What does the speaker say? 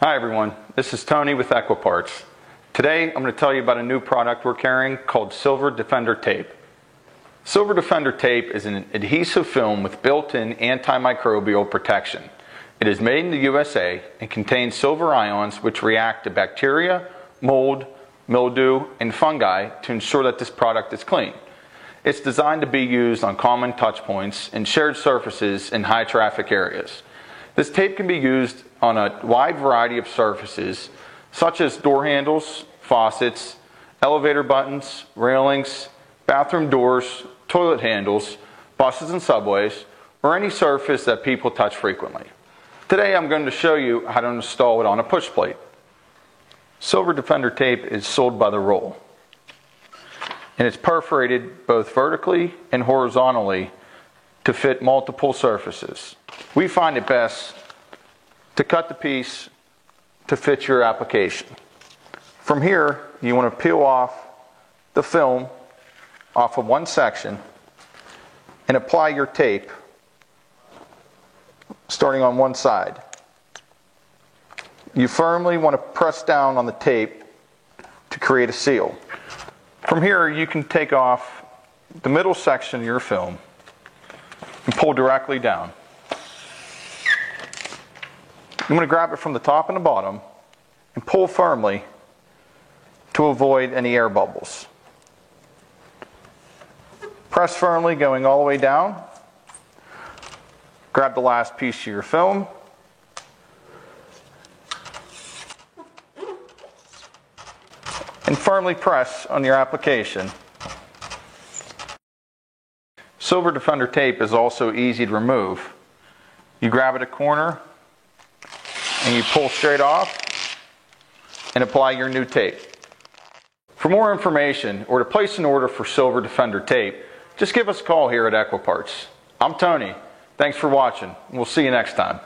Hi everyone, this is Tony with Equiparts. Today I'm going to tell you about a new product we're carrying called Silver Defender Tape. Silver Defender Tape is an adhesive film with built-in antimicrobial protection. It is made in the USA and contains silver ions which react to bacteria, mold, mildew, and fungi to ensure that this product is clean. It's designed to be used on common touch points and shared surfaces in high traffic areas. This tape can be used on a wide variety of surfaces such as door handles, faucets, elevator buttons, railings, bathroom doors, toilet handles, buses and subways, or any surface that people touch frequently. Today I'm going to show you how to install it on a push plate. Silver Defender tape is sold by the roll, and it's perforated both vertically and horizontally to fit multiple surfaces. We find it best to cut the piece to fit your application. From here, you want to peel off the film off of one section and apply your tape starting on one side. You firmly want to press down on the tape to create a seal. From here, you can take off the middle section of your film and pull directly down. You want to grab it from the top and the bottom and pull firmly to avoid any air bubbles. Press firmly going all the way down. Grab the last piece of your film. And firmly press on your application. Silver Defender tape is also easy to remove. You grab at a corner and you pull straight off and apply your new tape. For more information or to place an order for Silver Defender tape, just give us a call here at Equiparts. I'm Tony. Thanks for watching. We'll see you next time.